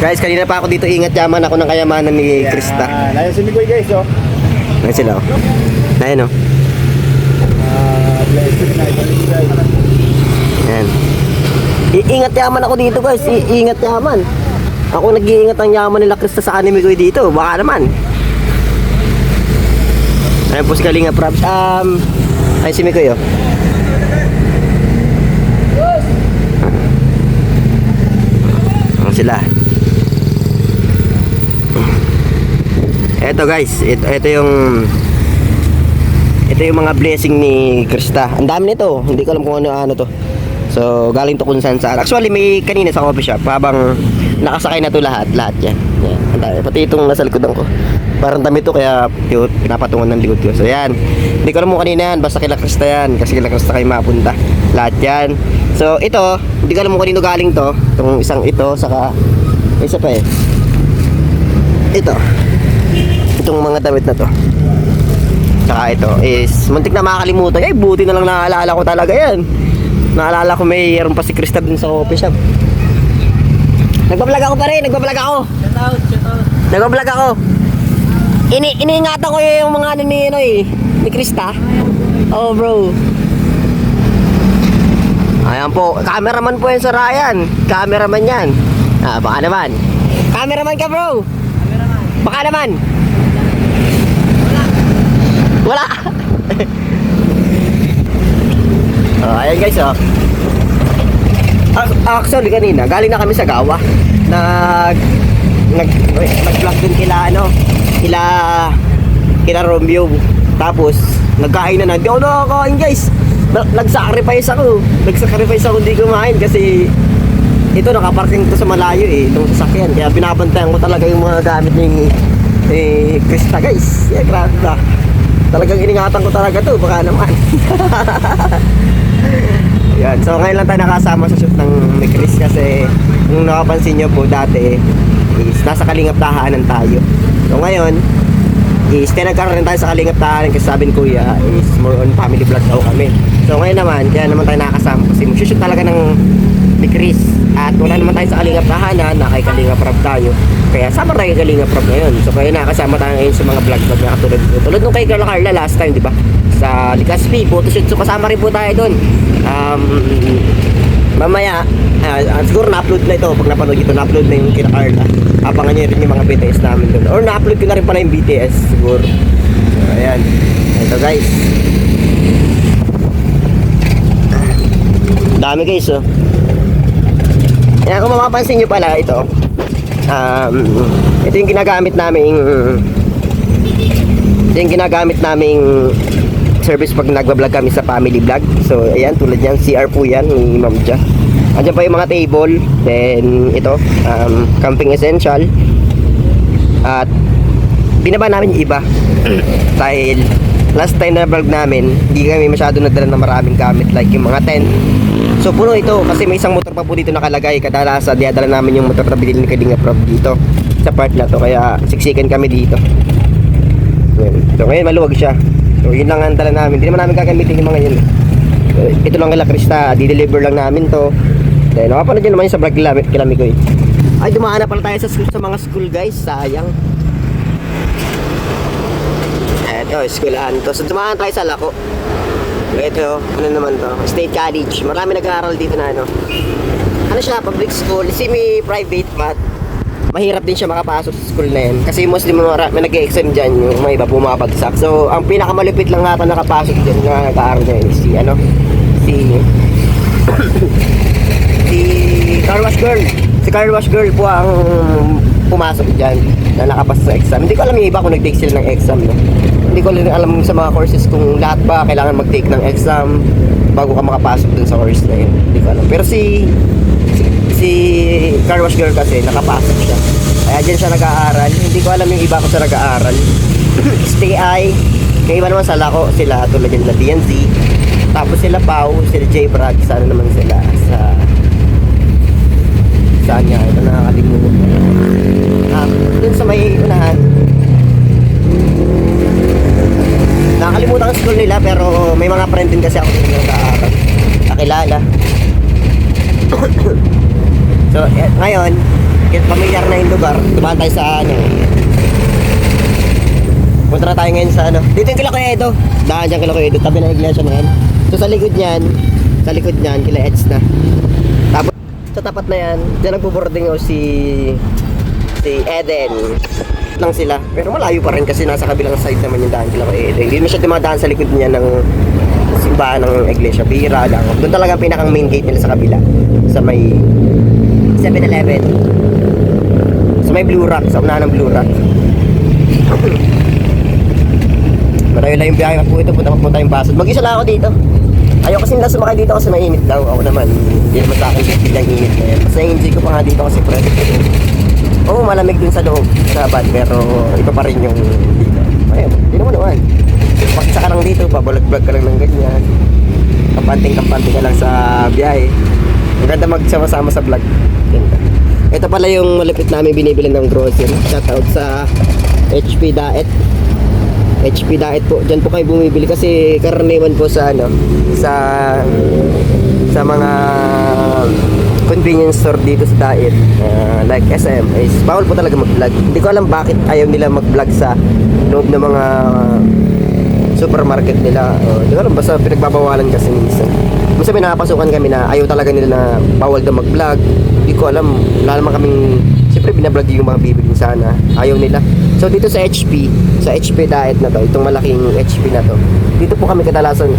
Guys, kanina pa ako dito ingat yaman ako ng kayamanan ni Krista. Ayan si Mikoy guys, oh. Ayan sila, oh. Ayan, oh. Blessing na guys. Ayan. Iingat yaman ako dito, guys. Iingat yaman. Ako nag-iingat ang yaman nila Krista sa anime ko dito. Baka naman. Ayan po si Kalinga Prabs. Ay si Mikoy, oh. Ayan sila. Eto guys, ito yung mga blessing ni Krista. Ang dami nito, hindi ko alam kung ano to. So, galing to kung saan saan. Actually, may kanina sa coffee shop habang nakasakay na to lahat yan. Yan. Ang dami. Pati itong nasa likodan ko. Parang dami to kaya pinapatungan ng likod ko. So, yan. Hindi ko alam mo kanina yan. Basta kila Krista yan. Kasi kila Krista kayo mapunta. Lahat yan. So, ito, hindi ko alam mo kanino galing to. Itong isang ito, saka isa pa eh. Itong mga damit na to. Saka ito is muntik na makakalimutan. Ay buti na lang naalala ko talaga yan. Naalala ko mayroon pa si Krista dun sa coffee shop. Nagbablog ako pa rin. Nagbablog ako. Nagbablog ako. Iniingatan ko yung mga ano ni Krista. Oh bro. Ayan po. Cameraman po yan sa Ryan. Cameraman yan. Baka naman. Cameraman ka bro. Baka naman. Wala. Ayan guys, oh. Actually kanina galing na kami sa gawa. Nag-vlog dun kila Romeo. Tapos nagkain na. Hindi ako nakakain guys. Nag-sacrifice ako. Hindi kumain kasi ito nakaparking to sa malayo eh. Itong sasakyan. Kaya binabantayan ko talaga yung mga gamit ni Krista guys. Yeah, grabe na. Talagang iningatan ko talaga to, baka naman. Yan, so ngayon lang tayo nakasama sa shoot ng ni Chris kasi kung nakapansin nyo po dati is nasa Kalingap Tahanan tayo. So ngayon is nagkaroon tayo sa Kalingap Tahanan kasi sabi ni Kuya is more on family vlog daw kami. So ngayon naman, kaya naman tayo nakasama kasi mag-shoot talaga ng ni Chris. At wala naman tayo sa Kalingap Tahanan, na kay Kalingap Prab tayo. Kaya sama tayo kay Kalingap Prab ngayon. So kaya nakasama tayo ngayon sa mga vlog na katulad ko. Tulad nung kay Carla last time, di ba? Sa Ligaspi, photoshoot. So kasama rin po tayo doon. Mamaya, siguro na-upload na ito. Pag napanood ito, na-upload na yung kina Carla. Abangan nyo rin yung mga BTS namin doon. Or na-upload ko na rin pala yung BTS siguro. So ayan. Ito guys. Dami guys, oh. Yan, kung mapapansin nyo pala ito, ito yung ginagamit naming service pag nagbablog kami sa family vlog. So ayan, tulad yan, CR po yan ni Ma'am Ja. Andiyan pa yung mga table. Then ito, camping essential. At binaba namin yung iba dahil last time na vlog namin, hindi kami masyado nagdala ng maraming gamit like yung mga tent. So puno ito kasi may isang motor pa po dito nakalagay. Kadalasan diadala namin yung motor na binili ni Kalinga Prab dito sa part na to, kaya siksikan kami dito. So ngayon maluwag siya. So yun lang ang dala namin. Hindi naman namin gagamitin yung mga yun. So, ito lang kila Krista, di-deliver lang namin to. Then nakapanood nyo naman yung sa vlog kila Mikoy. Ay dumaan na pala tayo sa mga school guys. Sayang. Eto, schoolan to. So dumaan tayo sa Lako. Ito, ano naman to? State College. Marami nag-aaral dito na ano siya, public school. Semi-private but mahirap din siya makapasok sa school na yan. Kasi mostly may nag-e-exam dyan yung may iba bumabagsak. So, ang pinakamalupit lang nata nakapasok dyan na nag-aaral dyan si Car Wash Girl. Si Car Wash Girl po ang pumasok dyan na nakapasa sa exam. Hindi ko alam yung iba kung nag-take sila ng exam, no? Hindi ko alam sa mga courses kung lahat ba kailangan mag-take ng exam bago ka makapasok dun sa course na yun. Hindi ko alam. Pero si Car Wash Girl kasi nakapasok siya. Kaya dyan siya nag-aaral. Hindi ko alam yung iba ko sa nag-aaral. STI. Yung iba naman sa Lako sila tulad yan na DNZ. Tapos sila Pau, sila J Brad. Sana naman sila saan niya? Ito nakakalimutan. Dun sa may unahan. Nakakalimutan ang school nila pero may mga friend din kasi ako dito nag-aaral. Nakilala. So, ngayon, pamilyar familiar na yung lugar. Dumaan tayo sa ano. Punta na tayo ngayon sa ano. Dito yung kila Kuya Edo. Daan dyan kila Kuya Edo. Tabi ng iglesia na yan. So sa likod niyan, kila Eds na. Tapos sa tapat na yan, dyan nagpo-boarding o si Eden. Lang sila. Pero malayo pa rin kasi nasa kabilang side naman yung daan kila Kuya Edo. Hindi mo siya dumadaan sa likod niya ng simbahan ng iglesia. Bihira lang. Doon talaga pinakang main gate nila sa kabila. Sa may 7-Eleven. Sa may Blue Rock. Sa unahan ng Blue Rock. Marayo lang yung biyahe po ito. Punta yung Basod. Mag-isa lang ako dito. Ayaw kasi nila sumakay dito kasi mainit daw. Ako naman, hindi naman sa akin yung init na yan. Mas na-enjoy ko pa nga dito kasi pre. Oo, malamig din sa loob, sa van, pero iba pa rin yung dito. Ayun, hindi naman. Paksa ka lang dito, pabalag-vlog ka lang ng ganyan. Kampante ka lang sa biyahe. Ang ganda magsama-sama sa vlog. Ganda. Ito pala yung malapit namin binibili ng grocery. Shoutout sa HP Daet. HP Daet po. Diyan po kayo bumibili kasi karaniwan po sa ano, sa mga convenience store dito sa Daet, like SM, is bawal po talaga mag-vlog. Hindi ko alam bakit ayaw nila mag-vlog sa loob ng mga supermarket nila. Hindi ko alam, basta pinagbabawalan kasi minsan. Basta may nakapasukan kami na ayaw talaga nila na bawal daw mag-vlog. Hindi ko alam, wala naman kaming, siyempre binablog yung mga bibigin sana. Ayaw nila. So dito sa HP Diet na to, itong malaking HP na to, dito po kami kadalasan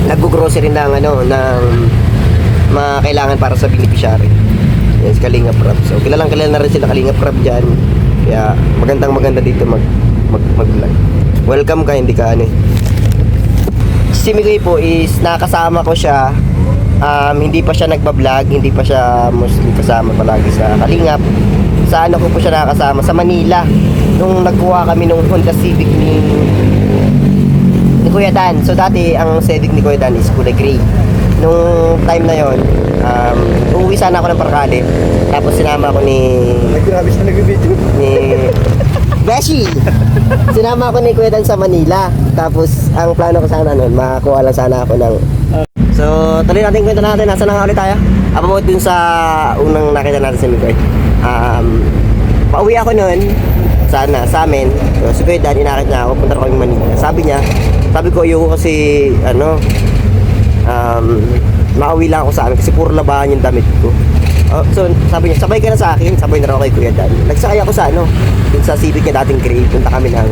nag-grocery ng ano, ng mga kailangan para sa beneficiary. Yes, Kalingap Rap. So kilala na rin sila Kalingap Rap dyan. Kaya maganda dito mag-vlog. Welcome ka, hindi ka ano. Si Mikoy po is nakasama ko siya. Hindi pa siya nagba-vlog, hindi pa siya mostly kasama palagi sa Kalingap. Sa ano ko po siya nakasama sa Manila nung nagkuha kami nung Honda Civic ni Kuya Dan. So dati ang Civic ni Kuya Dan is kulay gray. Nung time na yon, uuwi sana ako ng Parkale. Tapos sinama ako ni Grabe siya nag-video. Beshi! Sinama ako ni Kuya Dan sa Manila. Tapos ang plano ko sana nun, makakuha lang sana ako ng... So tuloy natin kwento natin. Nasaan na nga ulit tayo? About dun sa unang nakita natin sa Mikoy. Pauwi ako nun sana sa amin. So si Kuya Dan, inakit niya ako, punta ko yung Manila. Sabi ko ayoko kasi ano, makauwi lang ako sa amin kasi puro labahan yung damit ko. So sabi niya, sabay ka na sa akin. Sabay na rin ako kay Kuya Dan. Nagsakay ako sa ano, dun sa Civic niya dating gray. Punta kami ng,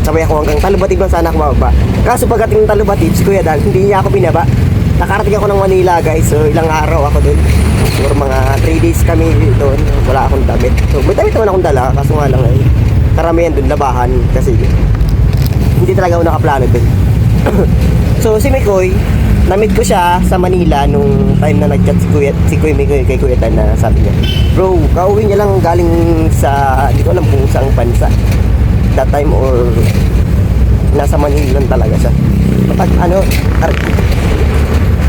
sabay ako hanggang Talubatib lang sana ako mababa. Kaso pagdating ng Talubatib, si Kuya Dan, hindi niya ako binaba. Nakarating ako ng Manila guys. So ilang araw ako dun. Siguro mga 3 days kami doon. Wala akong damit. So may damit naman akong dala. Kaso nga lang karamihan dun labahan. Kasi hindi talaga ako nakaplano dun. So si Mikoy, na-meet ko siya sa Manila nung time na nag-chat si Kuya Mikoy kay Kuya Dan na sabi niya, bro, kauwi niya lang galing sa, hindi ko alam kung saang bansa that time or nasa Manila lang talaga siya.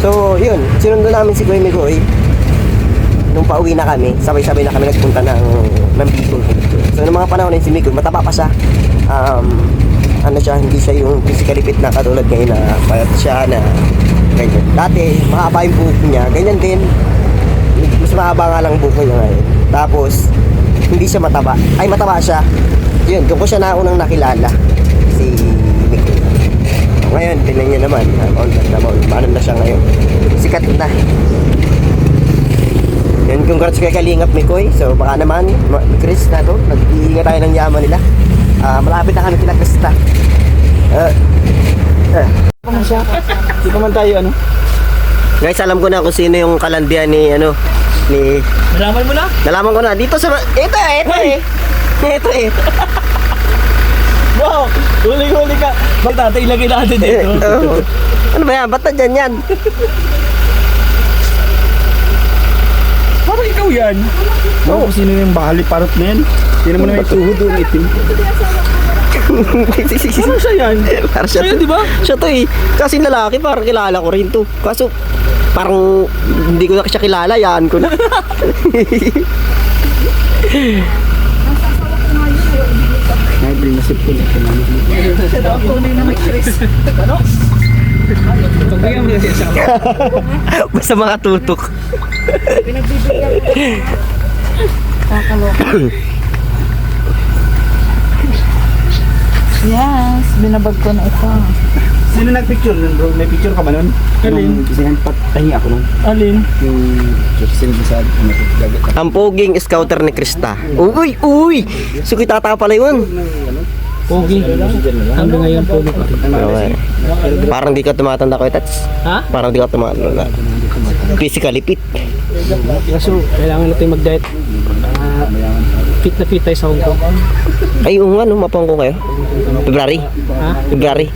So yun, sinundo namin si Kuya Mikoy. Nung pauwi na kami, sabay-sabay na kami nagpunta ng Bicol. So nung mga panahon na yun, si Mikoy, mataba pa siya. Ano siya, hindi siya yung physically fit na katulad ngayon na payat siya na ganyan. Dati, mahaba yung buhok niya, ganyan din. Mas mahaba nga lang buhok niya ngayon. Tapos, hindi siya mataba. Ay, mataba siya. Yun, doon ko siya na unang nakilala. Si Mikoy. Ngayon, tingnan niya naman. Paano na siya ngayon? Sikat na. Yun, congrats kay Kalingap Mikoy. So, baka naman, Chris na to, nag-iingat tayo ng yaman nila. Malapit na kami pinagkasta. Paman siya. Di pa man tayo ano. Guys, alam ko na kung sino yung kalandian ni ano ni Nalaman mo na? Nalaman ko na dito sa ito eh. Wow! Huli ka. Bakit tatay ilagay natin dito? Ano ba yan? Ba't nandyan yan? Parang ikaw yan. Oo, sino yung bali parot na yan? Hindi naman may tuhod yung itim. Parang siya yan. Parang siya Siya yan, di ba? Siya to eh. Kasi lalaki, parang kilala ko rin to. Kaso, parang hindi ko na siya kilala. Yan ko na. Bring na sipon. Basta mga tutok. Yes, binabag ko na ito. Sino nagpicture nun bro? May picture ka ba nun? Alin? Sinanpatahi ako nun. Alin? Yung sino sa nagpicture. Ang poging scouter ni Krista. Uy, uy! So kitata pala yun. Pogi. Hanggang ngayon pogi pa rin. Okay. Parang di ka tumatanda ko, Tats. Ha? Parang di ka tumatanda. Physically fit. Kaso, kailangan natin mag-diet. Fit na fit tayo sa Hong Kong. Ay, oo nga, no, mapang ko kayo. February. Ha? February.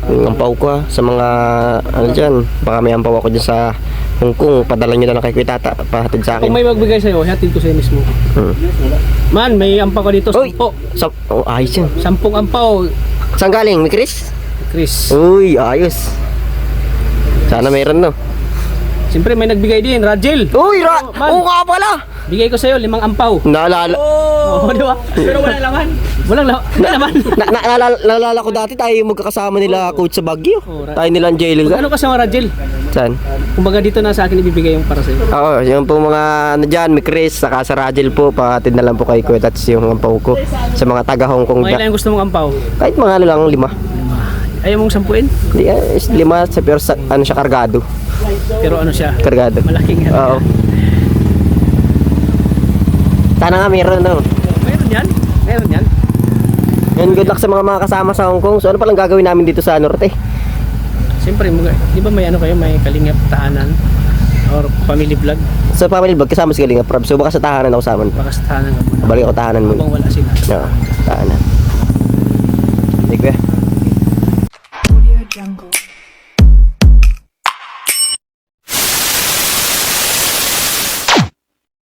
Ang ampaw ko sa mga, ano dyan, baka may ampaw ako dyan sa Hong Kong. Padala nyo na lang kay Kuya Tata, pahatid sa Kung akin. may magbigay sa'yo, hatid ko sa'yo mismo. Man, may ampaw ka dito, Uy! 10. Oh, ayos yan. 10 ampaw, Saan galing, mi Chris? Chris. Uy, ayos. Sana meron, no? Siyempre, may nagbigay din, Rajel. Uy, Man. oo nga pala! Bigay ko sa'yo, 5 ampaw. Naalala, Oo, di ba? Pero walang laman. Walang laman. naalala ko dati tayo yung magkakasama nila coach sa Baguio. Oo, Tayo nila Angelica. Ano kasama Rajel? Saan? Kumbaga dito na sa akin ibibigay yung para sa'yo. Oo, yung po mga ano dyan, may Chris, saka sa Rajel po, pakatid na lang po kay Kuya Tats yung ampaw ko. Sa mga taga Hong Kong. Mga ilan yung gusto mong ampaw? Kahit mga ano lang, 5. Ayaw mong sampuin? Hindi, 5 sa pero sa, ano siya, kargado. Pero ano siya? Kargado. Malaking Oo. Sana nga meron, no? Meron yan? Meron yan? And good luck sa mga kasama sa Hong Kong. So ano palang gagawin namin dito sa Norte? Siyempre, di ba may ano kayo, may kalingap tahanan? Or family vlog? Sa family vlog, kasama si Kalinga Prab. So baka sa tahanan ako sama. Baka sa tahanan ka muna. Balik ako tahanan muna. Habang wala sila. Oo, tahanan. Sige, kuya.